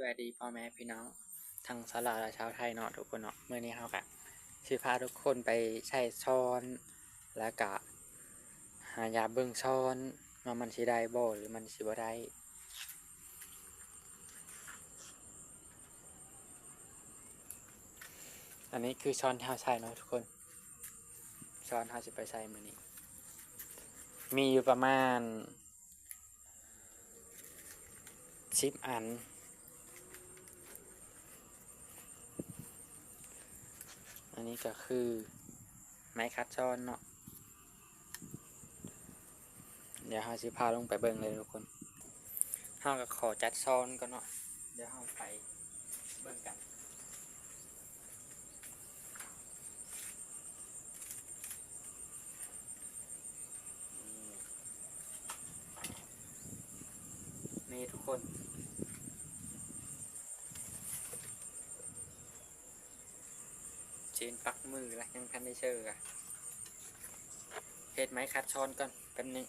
วัสดีพ่อแม่พี่น้องทางสลาและชาวไทยเนาะทุกคนเนาะเมื่อนี้เรากะสิพาทุกคนไปใช้ช้อนแล้วก็หายาเบิ่งช้อนว่ามันสิได้บ่หรือมันสิบ่ได้อันนี้คือช้อนที่เราใช้เนาะทุกคนช้อนเราสิไปใช้มื้อนี้มีอยู่ประมาณ10 อันอันนี้ก็คือไม้คัดช้อนเนาะเดี๋ยวเราสิพาลงไปเบิ่งเลยทุกคนเราก็ขอจัดช้อนก่อนเนาะเดี๋ยวเราไปเบิ่งกันนี่ทุกคนเชนปักมือละยังทันได้เชื่ออะเฮ็ดไม้คัดช้อนก่อนแป๊บนึง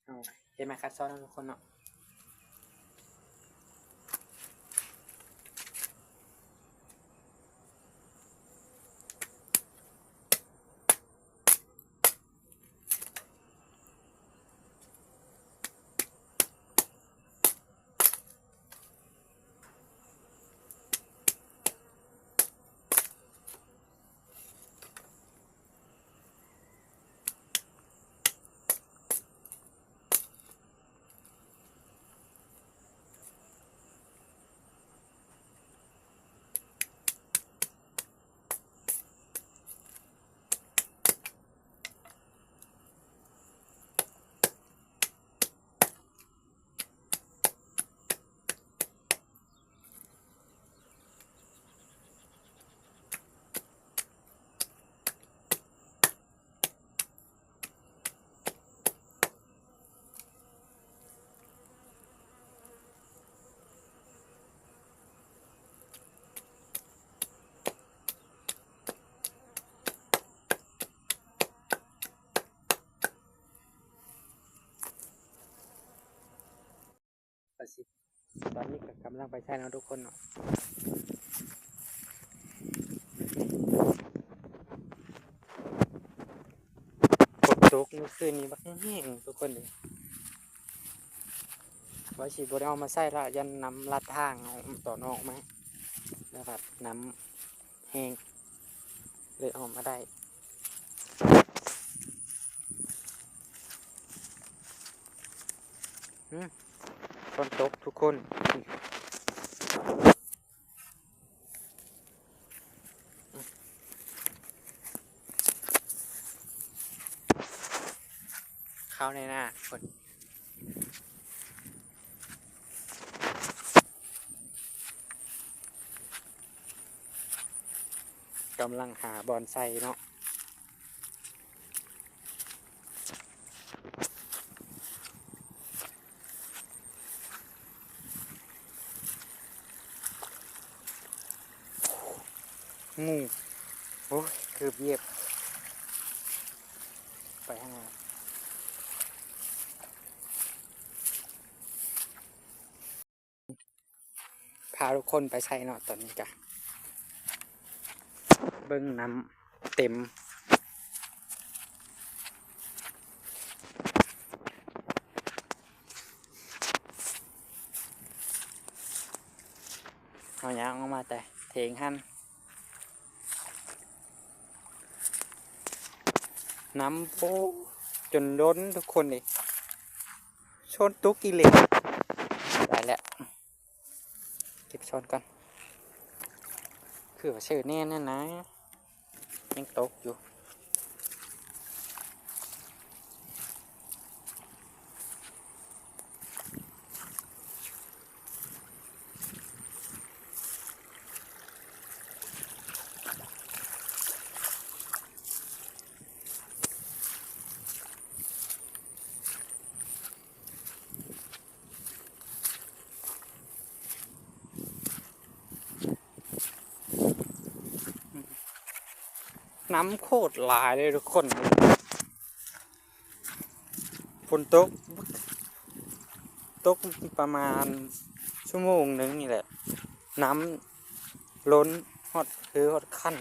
เอาเฮ็ดไม้คัดช้อนทุกคนเนาะตอนนี้ก็กำลังไปใช้แล้วทุกคนเนาะฝนตกเมื่อคืนนี้บักแห้งทุกคนเลยว่าสิบ่ได้เอามาใส่ละยันน้ำลัดทางเอาต่อนอกไหมแล้วแบบน้ำแห้งเลยออกมาได้ฝนตกทุกคนเข้าในหน้าคนกำลังหาบอนไซเนาะงูโอ้ยคือเย็บไปข้างหน้าพาทุกคนไปใช้เนาะตอนนี้กะเบิ้งน้ำเต็มเอายางออกมาแต่เถงหันน้ำโปจนล้นทุกคนเลยชนตุกกิเลสได้แล้วเก็บช้อนก่อนคือว่าชื่อแน่นั่นนะยังตกอยู่น้ำโคตรหลายเลยทุกคนฝนตก ตกประมาณชั่วโมงหนึ่งนี่แหละน้ำล้นฮอดฮอดขั้น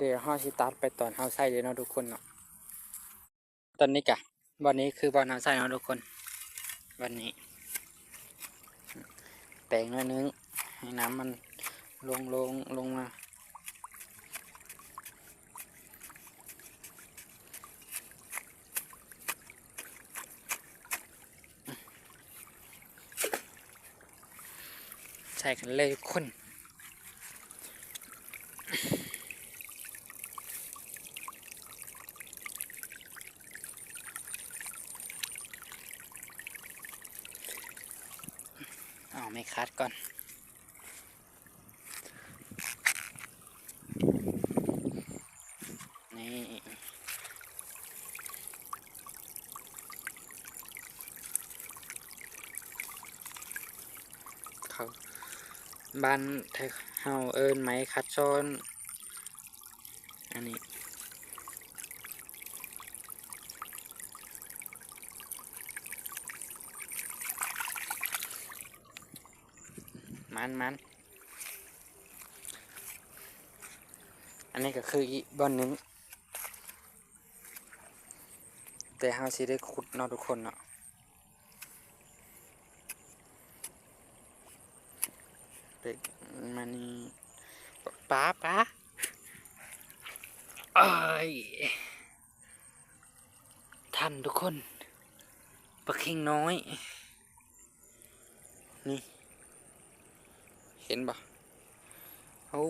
เดี๋ยวเฮาสิตัดไปตอนเฮาใส่เลยเนาะทุกคนเนาะตอนนี้กะวันนี้คือบอลเฮาใส่เนาะทุกคนวันนี้แต่งหน่อยนึงให้น้ำมันลงมาใส่กันเลยทุกคนเอาไม่คัดก่อนนี่เขาบ้านไทยเฮาเอิ้นไหมคัดซ้อนอันนี้มันอันนี้ก็คืออีกบอนหนึ่งแต่เฮาสิได้ขุดเนาะทุกคนเนาะเด็กมันนี่ป้าเอ้ยท่านทุกคนปลาเค็งน้อยนี่เห็นปะโอ้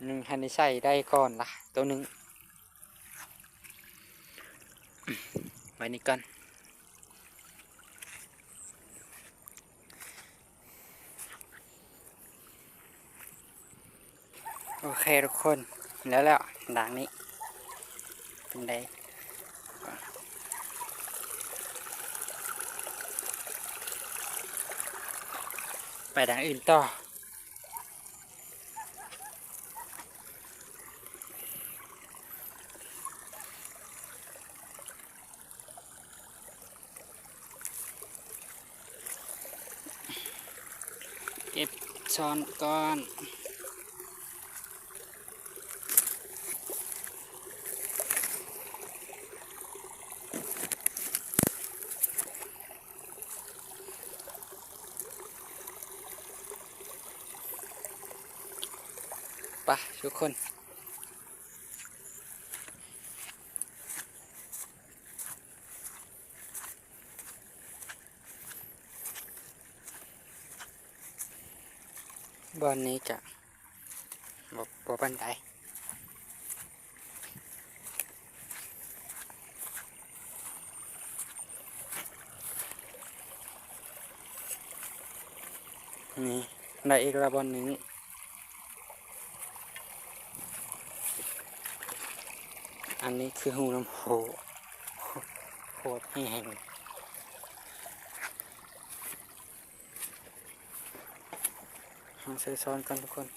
หนึ่งฮันได้ใส่ได้ก่อนละตัวหนึ่งไว้นี่กันโอเคทุกคนแล้วด่างนี้เป็นไงไปด่างอื่นต่อเก็บช้อนก่อนไปทุกคนบอนนี้จะบ่ปันไดนี่ได้อีกระบอนหนึ่งอันนี้คือหูน้ำโหโคตรแห้งใส่ซ้อนกันทุกคน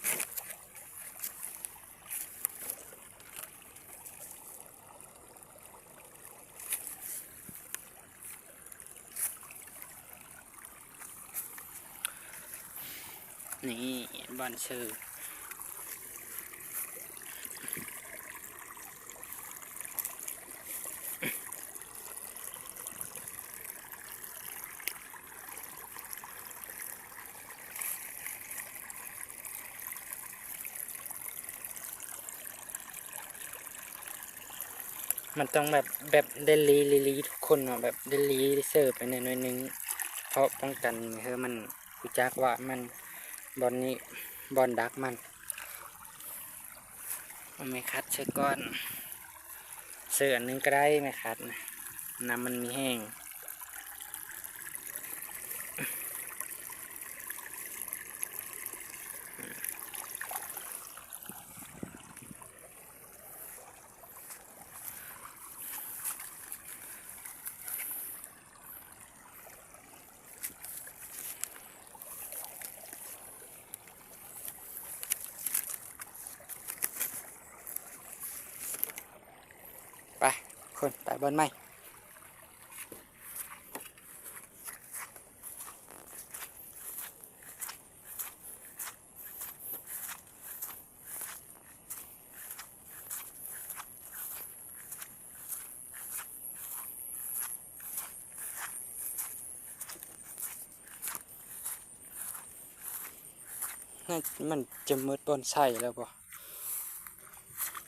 นี่บอนชื่อมันต้องแบบเดลีทุกคนเนาะแบบเดลีเสิร์ฟไปหน่อยนึงเพราะป้องกันเฮ้มันกูจักว่ามันบอลนี้บอลดักมันเอาไม่คัดเช็คก้อนเสือนึงก็ได้ไม่คัดนะน้ำมันมีแห้ง คนไปบอลใหม่มันจะมืดบนใส่แล้วบ่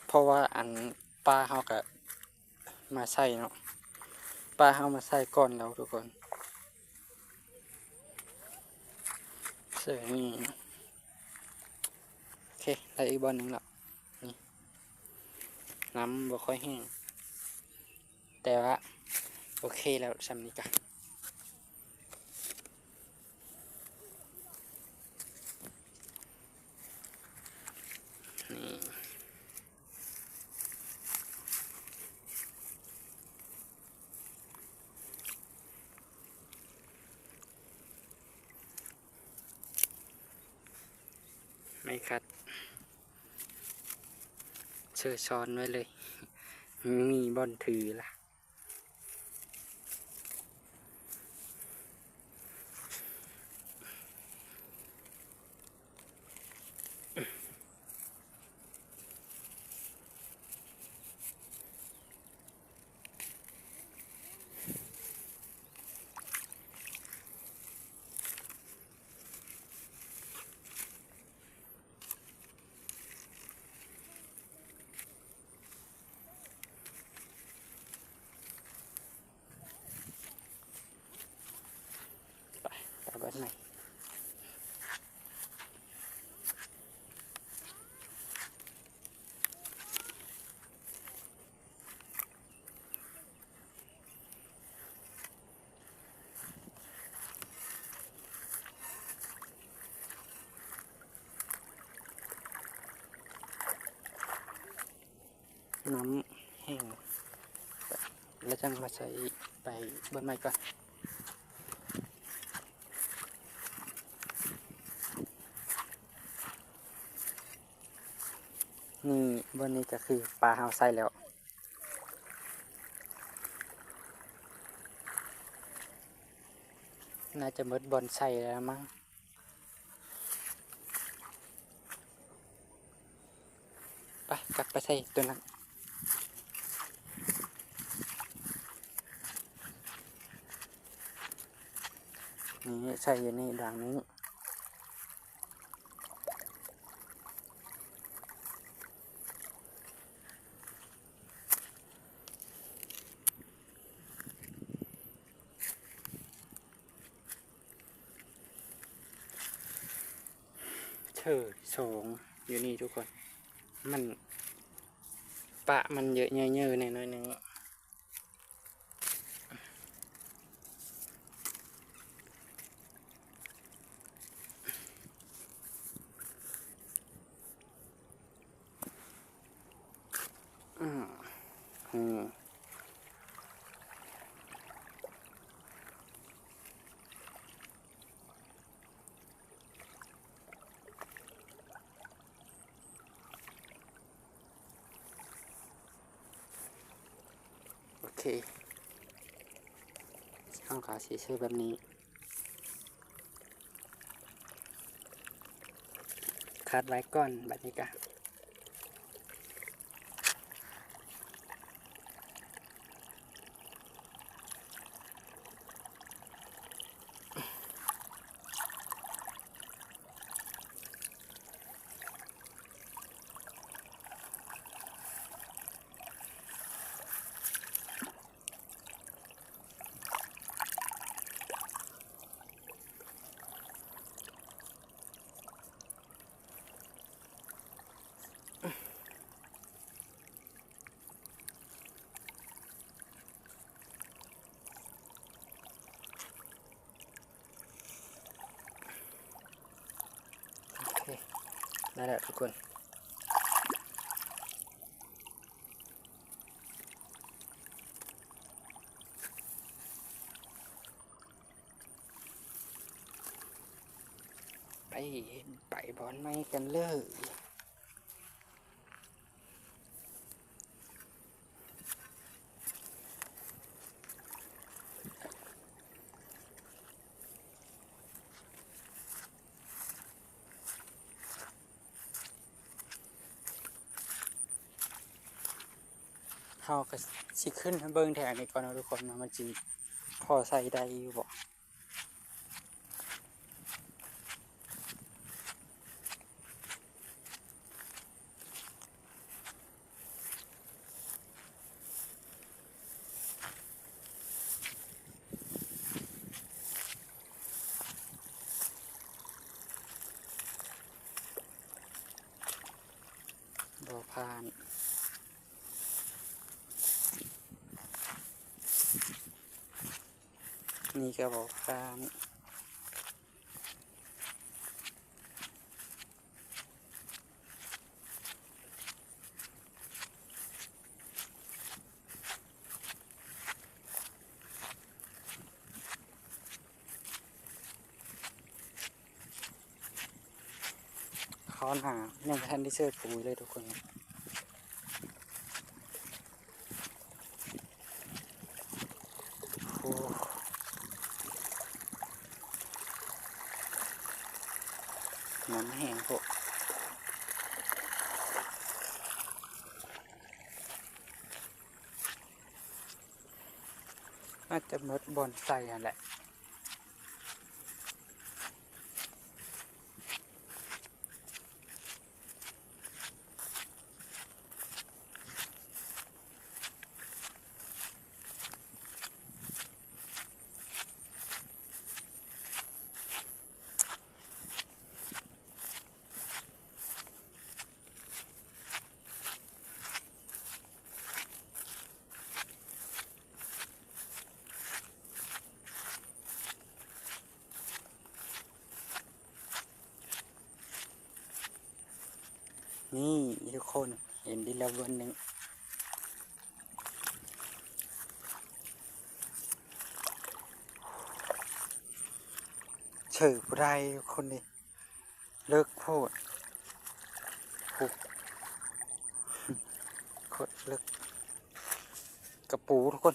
เพราะว่าอันปลาเฮาก็มาใส่เนาะปลาเฮามาใส่ก่อนแล้วทุกคนเสือนี่โอเคได้อีกบอลหนึ่งแล้วนี่น้ำบ่ค่อยแห้งแต่ว่าโอเคแล้วสำนี้กันนี่ไม่คัดเชื่อช้อนไว้เลยมีบอลถือล่ะไปบอลใหม่น้ำแห้งแล้วจังมาใส่ไปบอลใหม่ก่อนนี่บนนี้ก็คือปลาเฮาใส่แล้วน่าจะหมดบอลใส่แล้วมั้งไปกลับไปใส่ตัวนั้นนี่ใส่อยู่ในด่างนี้สองอยู่นี่ทุกคนมันปะมันเยอะเยอะๆหน่อยนึงโอเคข้างขาสีเสื้อแบบนี้คัดไว้ก่อนแบบนี้กันได้แล้วทุกคนไปบอลไม่กันเลย เขาก็สิขึ้นเบิ้งแถวนี้ก่อนนะทุกคนนะมันจีพอใส่ได้อยู่บ่บ่ผ่านนี่ก็บ่ผ่านเขาหนายังไม่ทันได้เสิร์ฟปุ๋ยเลยทุกคนโอ้น้ำแห้งพวกน่าจะมดบอนไซอ่ะแหละนี่ทุกคนเห็นดีแล้ววันหนึ่งเฉยผู้ใดคนนี้เลิกพูดผูกโคตรเลิกกระปูทุกคน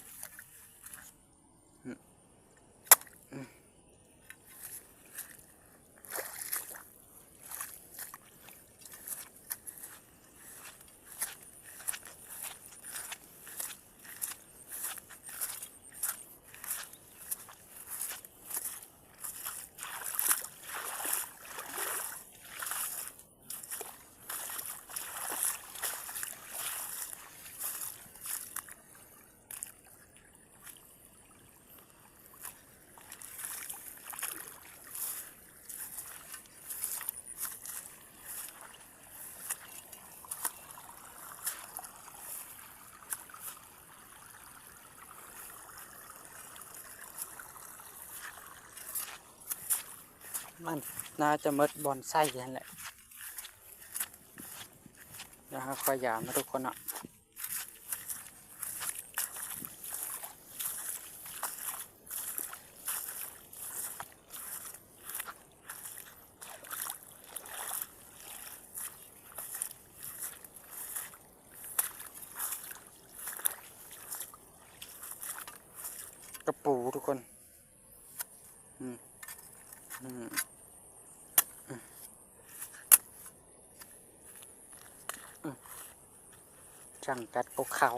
มันน่าจะมดบอนไส้นั่นแหละนะครับคอยยามนะทุกคนอ่ะกระปูทุกคนอืมอืมจังกัดพวกเขา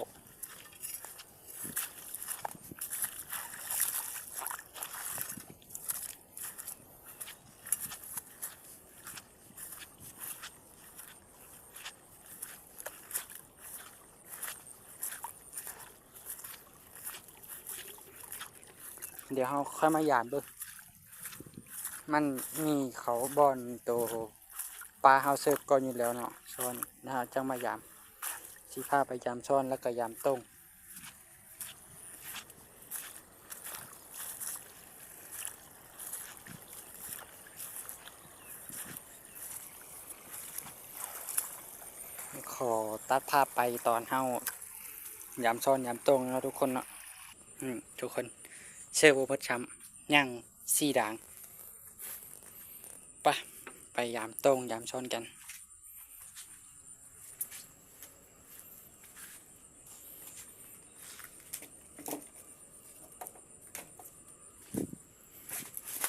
เดี๋ยวเราค่อยมายามดูมันมีเขาบอนโตปลาเฮาเสิร์ฟก่อนอยู่แล้วเนาะซ้อนนะฮะจังมายามสีผ้าไปยามซ้อนแล้วก็ยามต้งขอตัดภาพไปตอนเฮายามซ้อนยามต้งนะทุกคนเนาะทุกคนเชื่อว่าเพิ่นช้ำย่างสี่ด่างไปยามต้งยามซ้อนกัน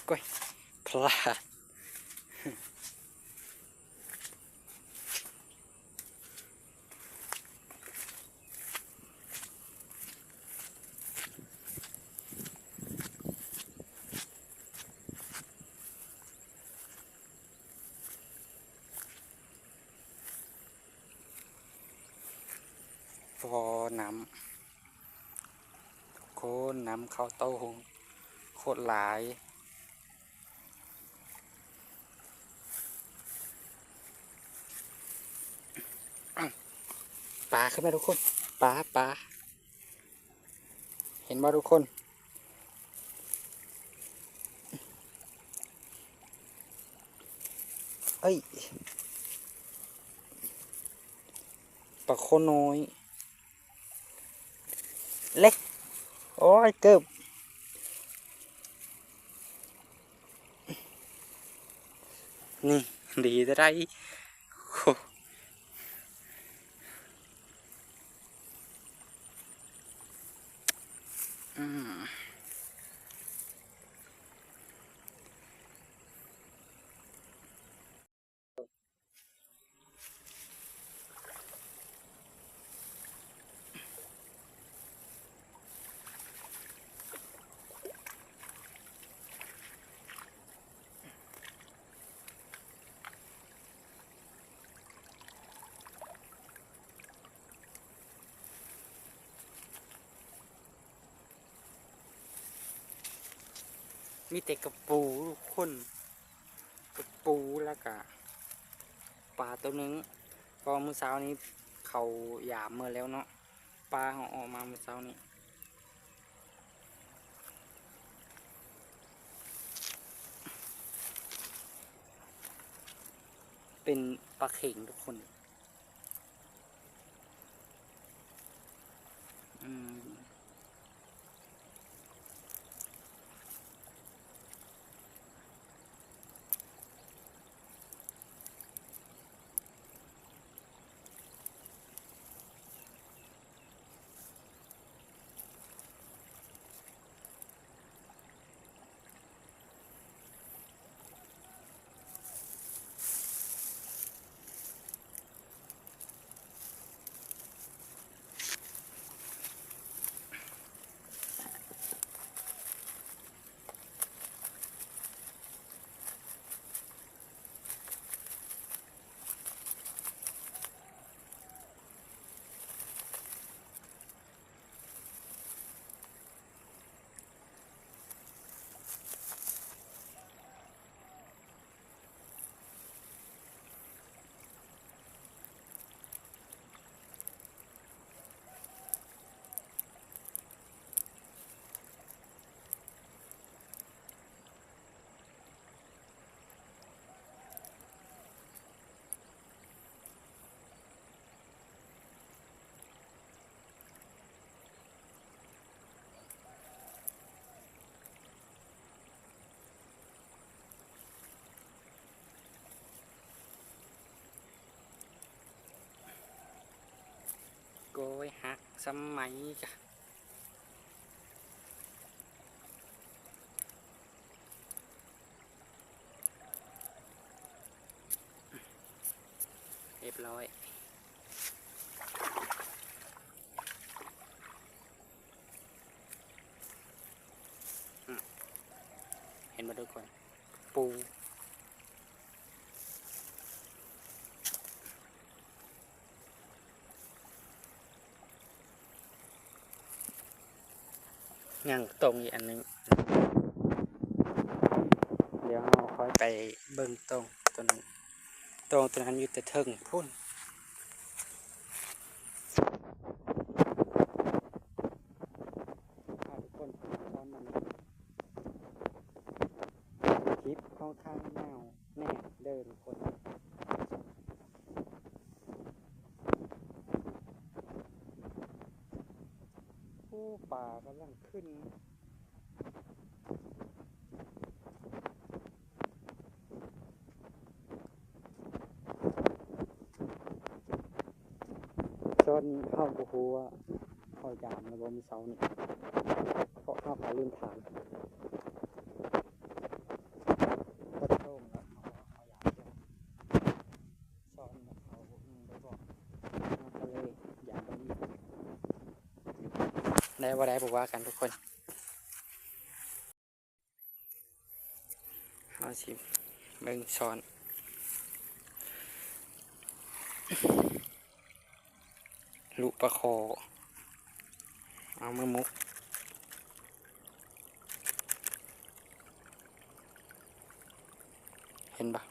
ก้อยพลาด อน้ำโคนน้ำเข้าเต้าหงโคตรหลายปลาขึ้นมาทุกคนปลาเห็นบ่ทุกคนเอ้ยปลาโคน้อยเล็กโอ้ยเกือบนี่ดีจะได้โอ้อืมมีแต่กระปูทุกคนกระปูแล้วก็ปลาตัวนึงพอมื้อเช้านี้เขาหยามเมื่อแล้วเนาะปลาเขาออกมามื้อเช้านี้เป็นปลาเข่งทุกคนอืมโกยหักสมัยจ้ะเรียบร้อยเห็นมาทุกคนปูย่างตรงอีกอันนึงเดี๋ยวเราค่อยไปเบิ่งตรงตัวนั้นอยู่แต่เทิงพุ่นทุกคนตอนมันคลิปค่อนข้างยาวแน่เดินคนผู้ป่ากำลังขึ้นจนเข้าหัวคอยยามแล้วบ่มีเสานี่เพราะเข้าขาลืมฐานก็โล่งแล้วเขายามเดียวซ้อนมาเขาได้บอกมาทะเลยยามบ่มีได้บ่ได้บอกว่ากันทุกคนเอาสิเบิ่งซ้อน ลุปลาคอเอามามุกเห็นปะ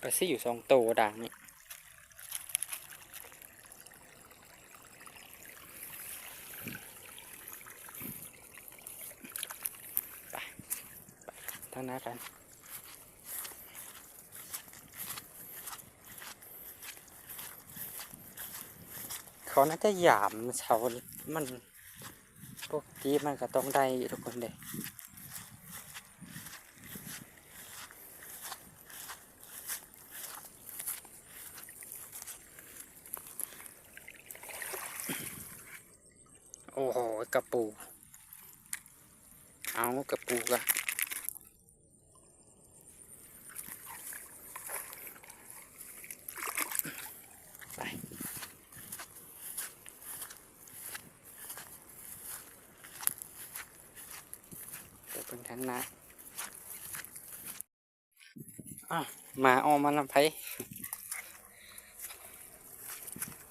ปลาซี่อยู่2 ตัวด่างนี่ไปทางหน้ากันเขาน่าจะหยามเสามันปกติมันก็ต้องได้ทุกคนเด้โอ้โหกระปูเอากระปูกะไปเดี๋ยวเป็นทางหน้ามาออกมาลำไผ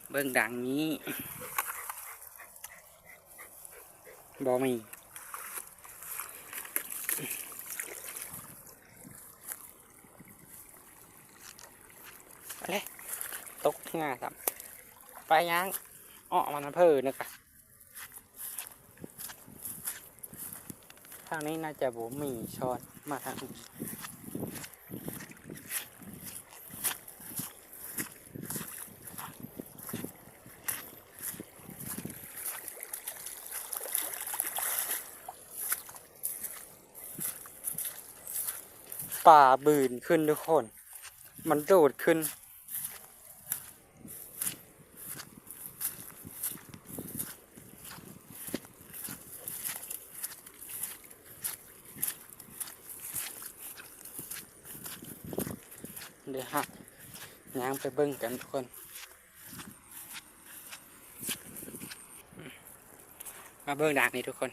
เบิ่งดังนี้บ่มีอะไรตกง่ายครับไปยังอ้อมันเพิ่นนึกอะทางนี้น่าจะบ่มีช้อนมาทางนี้ป่าบืนขึ้นทุกคนมันโดดขึ้นเดี๋ยวฮะย่างไปเบิ่งกันทุกคนมาเบิ่งด่างนี่ทุกคน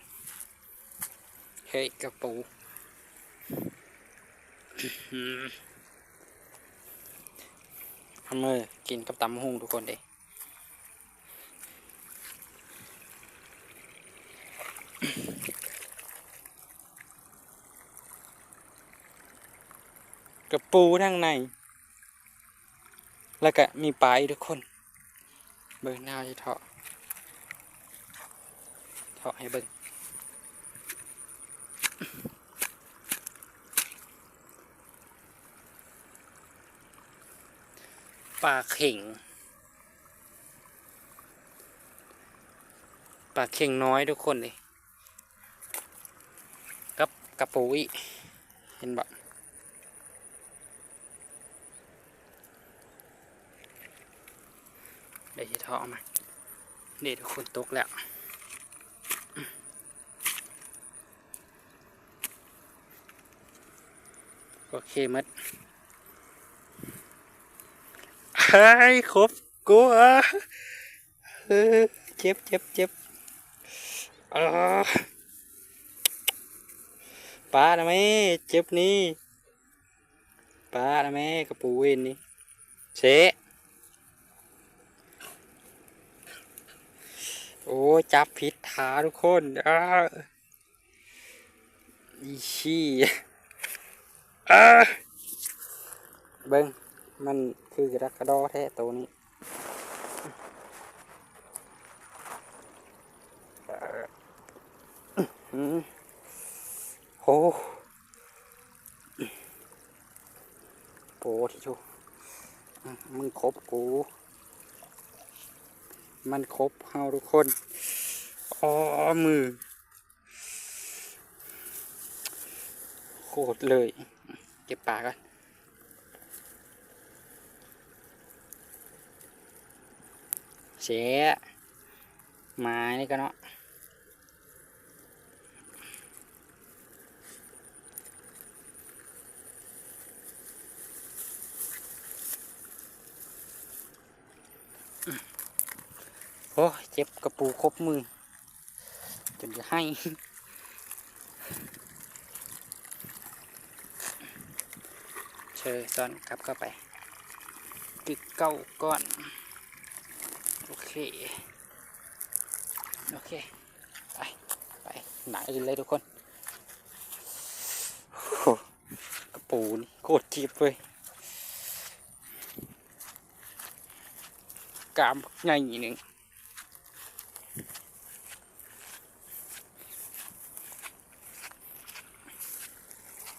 เฮ้ยกระปูทำมือกินกับตำหุ่งทุกคนเด้กระปูทั้งในแล้วก็มีปลาทุกคนเบิ่งหน้าจะเถาะให้เบิ่งปลาเข่งน้อยทุกคนเลยกับกระปูอีเห็นบ่เดี๋ยวจะเถาะมาเดี๋ยวทุกคนตกแล้วโอเคมัดเฮ้ยครบกูเจ็บปลานะแม่เจ็บนี่ปลานะแม่กระปูเวนนี่เสะโอ้จับผิดขาทุกคนอีชี่เบิ้งมันคือกระดอแท้ตัวนี้โอ้โปที่ชูมึงครบกูมันครบเฮาทุกคนอ๋อมือโคตรเลยเก็บปากกันเสียไม้นี่ก็เนาะ เจ็บกระปูครบมือจนจะให้เชิญซ้อนกลับเข้าไปตึกเก้าก้อนโอเคโอเคไปไปหนักเลยทุกคนกระปูนี่โคตรเจ็บเลยกามใหญ่หนึ่ง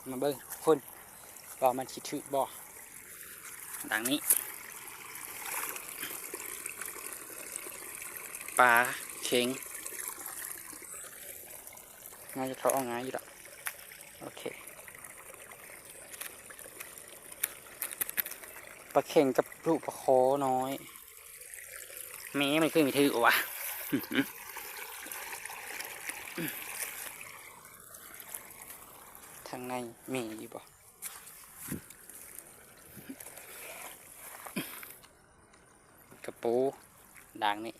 มาเบิ้งทุกคนว่ามันคิดถึงบ่ดังนี้ปลาเข็งง่ายจะเขาเอาง่ายอยู่ละโอเคปลาเข็งกับลูกปลาคอน้อยแม่ไม่เคยมีถือวะทางในมีอยู่บ่กระปูด่างนี่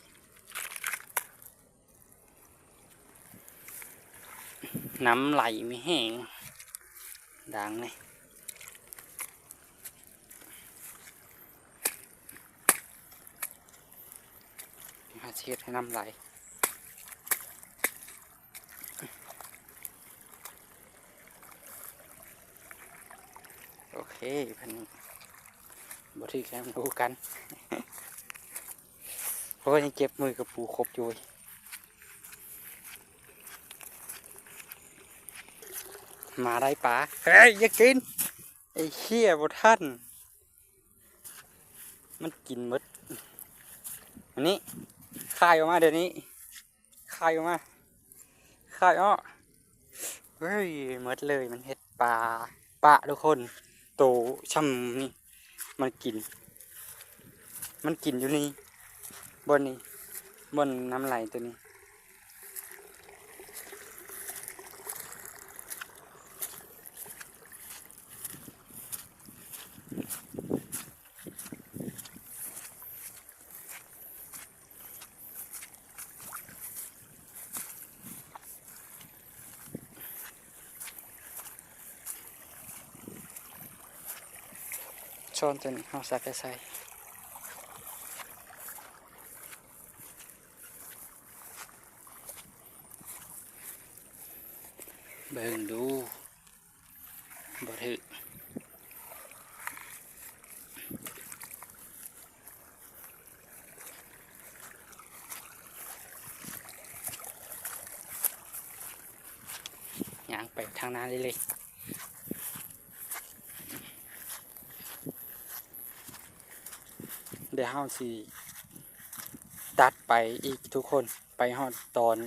น้ำไหลไม่แห้งด่างนี่มาเช็ดให้น้ำไหลโอเคพันนี้บทที่แค่ดูกันเพราะยังเก็บมือกับปูครบอยู่มาได้ปลาเฮ้ยอย่ากินไอ้เขี้ยบท่านมันกินมดอันนี้คายออกมาเดี๋ยวนี้คายออกมาคายอ้อเฮ้ยมดเลยมันเห็ดปลาปะทุกคนโตช่ำนี่มันกินอยู่นี่บนนี้บนน้ำไหลตัวนี้ช้อนตัวนี้เอาใส่ไปใส่เบิ่งดูบ่ถือย่างไปทางนั้นเลยเดี๋ยวเฮาสิตัดไปอีกทุกคนไปฮอดตอน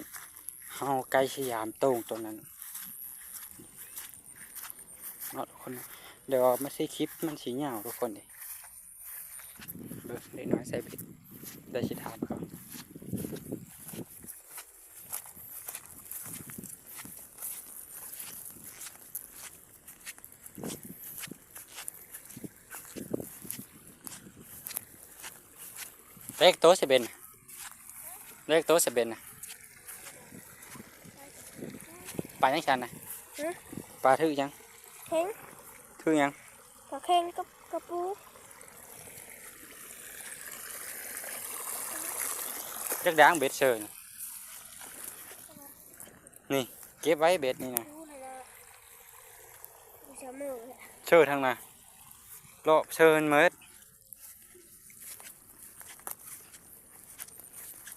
เฮาใกล้สยามโต้งตัวนั้นเนาะทุกคนเดี๋ยวไม่ใช่คลิปมันสีเหงาทุกคนดิเบิ่งเด็กน้อยใส่ผิดได้ชิถามเขาเลขโต๊ะ11เลขโต๊ะ11นะปลายังชันนะปลาถือยังเข่งถือยังปลาเข่งกับกระปูจักด่างเบ็ดเชิญนี่เก็บไว้เบ็ดนี่นะเชิญทางน่ะโลเชิญเมิด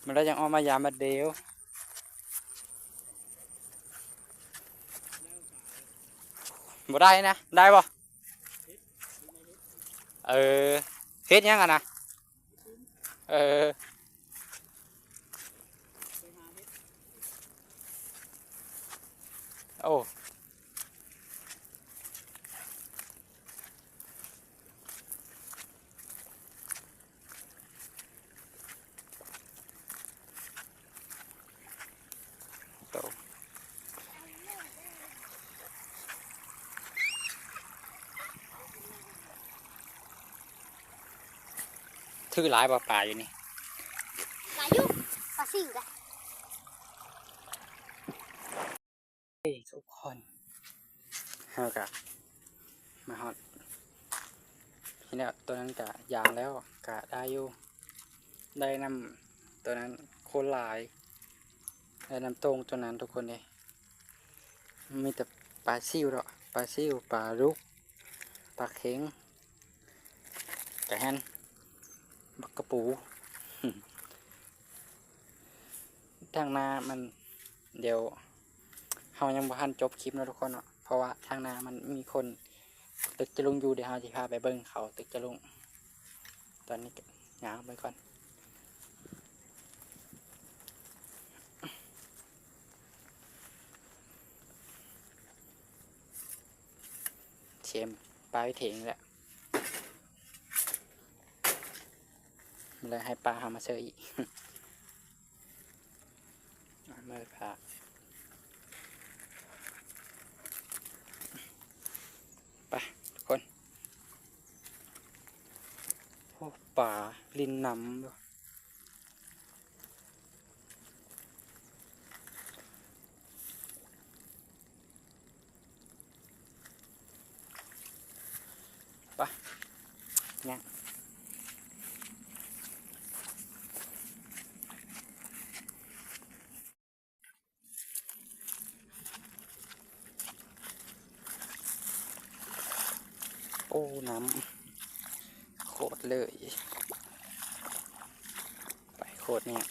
มันได้ยังออกมายามมาเดียวบ่ได้นะได้บ่เฮ็ดยังอ่ะนะโอ้ถือหลายปลาอยู่นี่ปลายุปลา ซิ่งละ เฮ้ยทุกคนเฮากะมาฮอดทีนี้ตัวนั้นกะยางแล้วกะได้อยู่ได้นำตัวนั้นโคลายได้นำตรงตัวนั้นทุกคนเลยมีแต่ปลาซิวหรอกปลาซิวปลาลูกปลาเข็งกะแฮนบักกระปู ทางนามันเดี๋ยวเฮายังบ่ทันจบคลิปนะทุกคนเนาะเพราะว่าทางนามันมีคนตึกจะลงอยู่เดี๋ยวเฮาสิพาไปเบิ่งเขาตึกจะลงตอนนี้หยางไปก่อนเชมปลาไปเถงแหละเลยให้ปลาหามาเซอร์อีก มาพาไปทุกคนพวกป่าลินน้ำด้วยไปเนี่ยโอ้น้ำโคตรเลยไปโคตรเนี่ย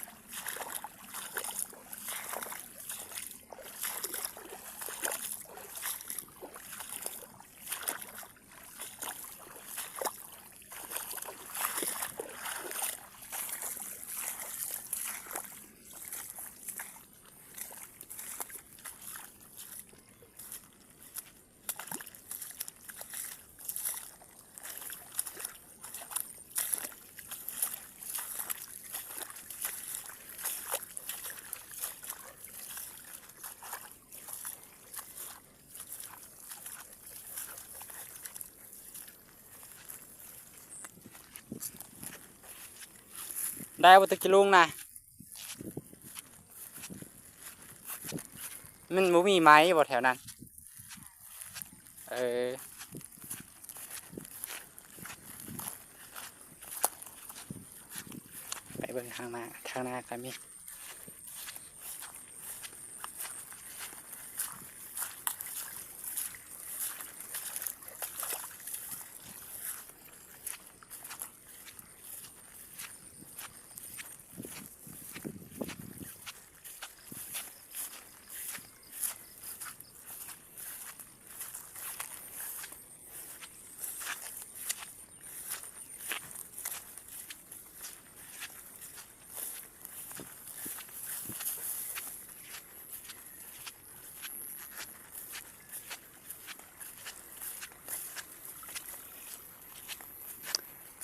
ได้วัตกิลุงนะมันบ่มีไม้บ่แถวนั้นเออไปเบิ่งทางหน้ากันมี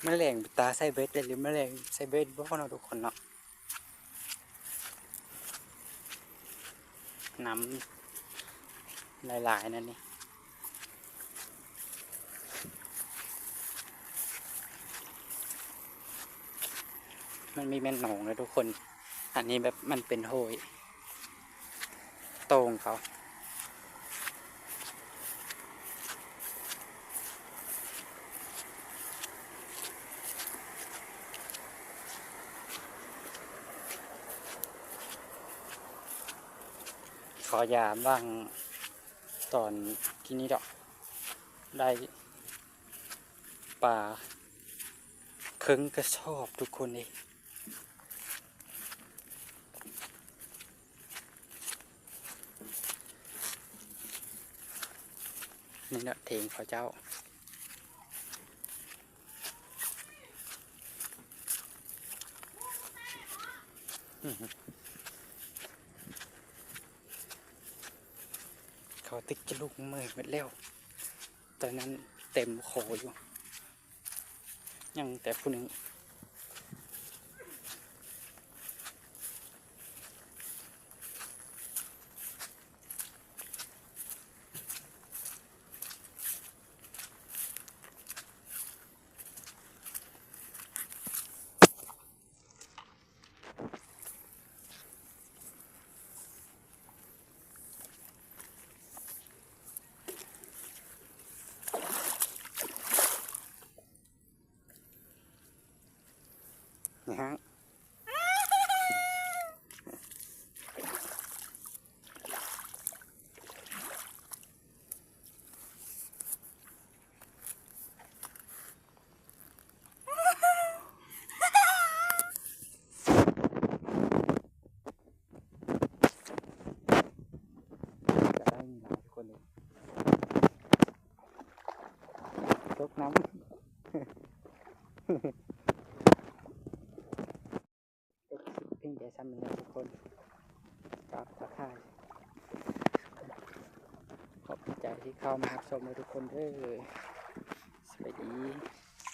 แมลงตาไซเบสหรือแมลงไซเบสบ่เนาะทุกคนเนาะน้ำหลายๆนั่นนี่มันมีแม่นหนองเลยทุกคนอันนี้แบบมันเป็นโหยโต่งเขาขอยามบ้างตอนที่นี้ดอกได้ปลาเคิงกระชอบทุกคนเลยนี่เนาะเถงเขาเจ้าเขาติ๊กจะลุกมือหมดแล้วตอนนั้นเต็มโขอยู่ยังแต่ผู้หนึ่ง นะฮะจะได้มีหลายคนเลยยกน้ำ ยกสิบปิ้งใจซ้ำหนึ่งนะทุกคนกราบทักทายขอบใจที่เข้ามารับชมนะทุกคนเด้อสวัสดี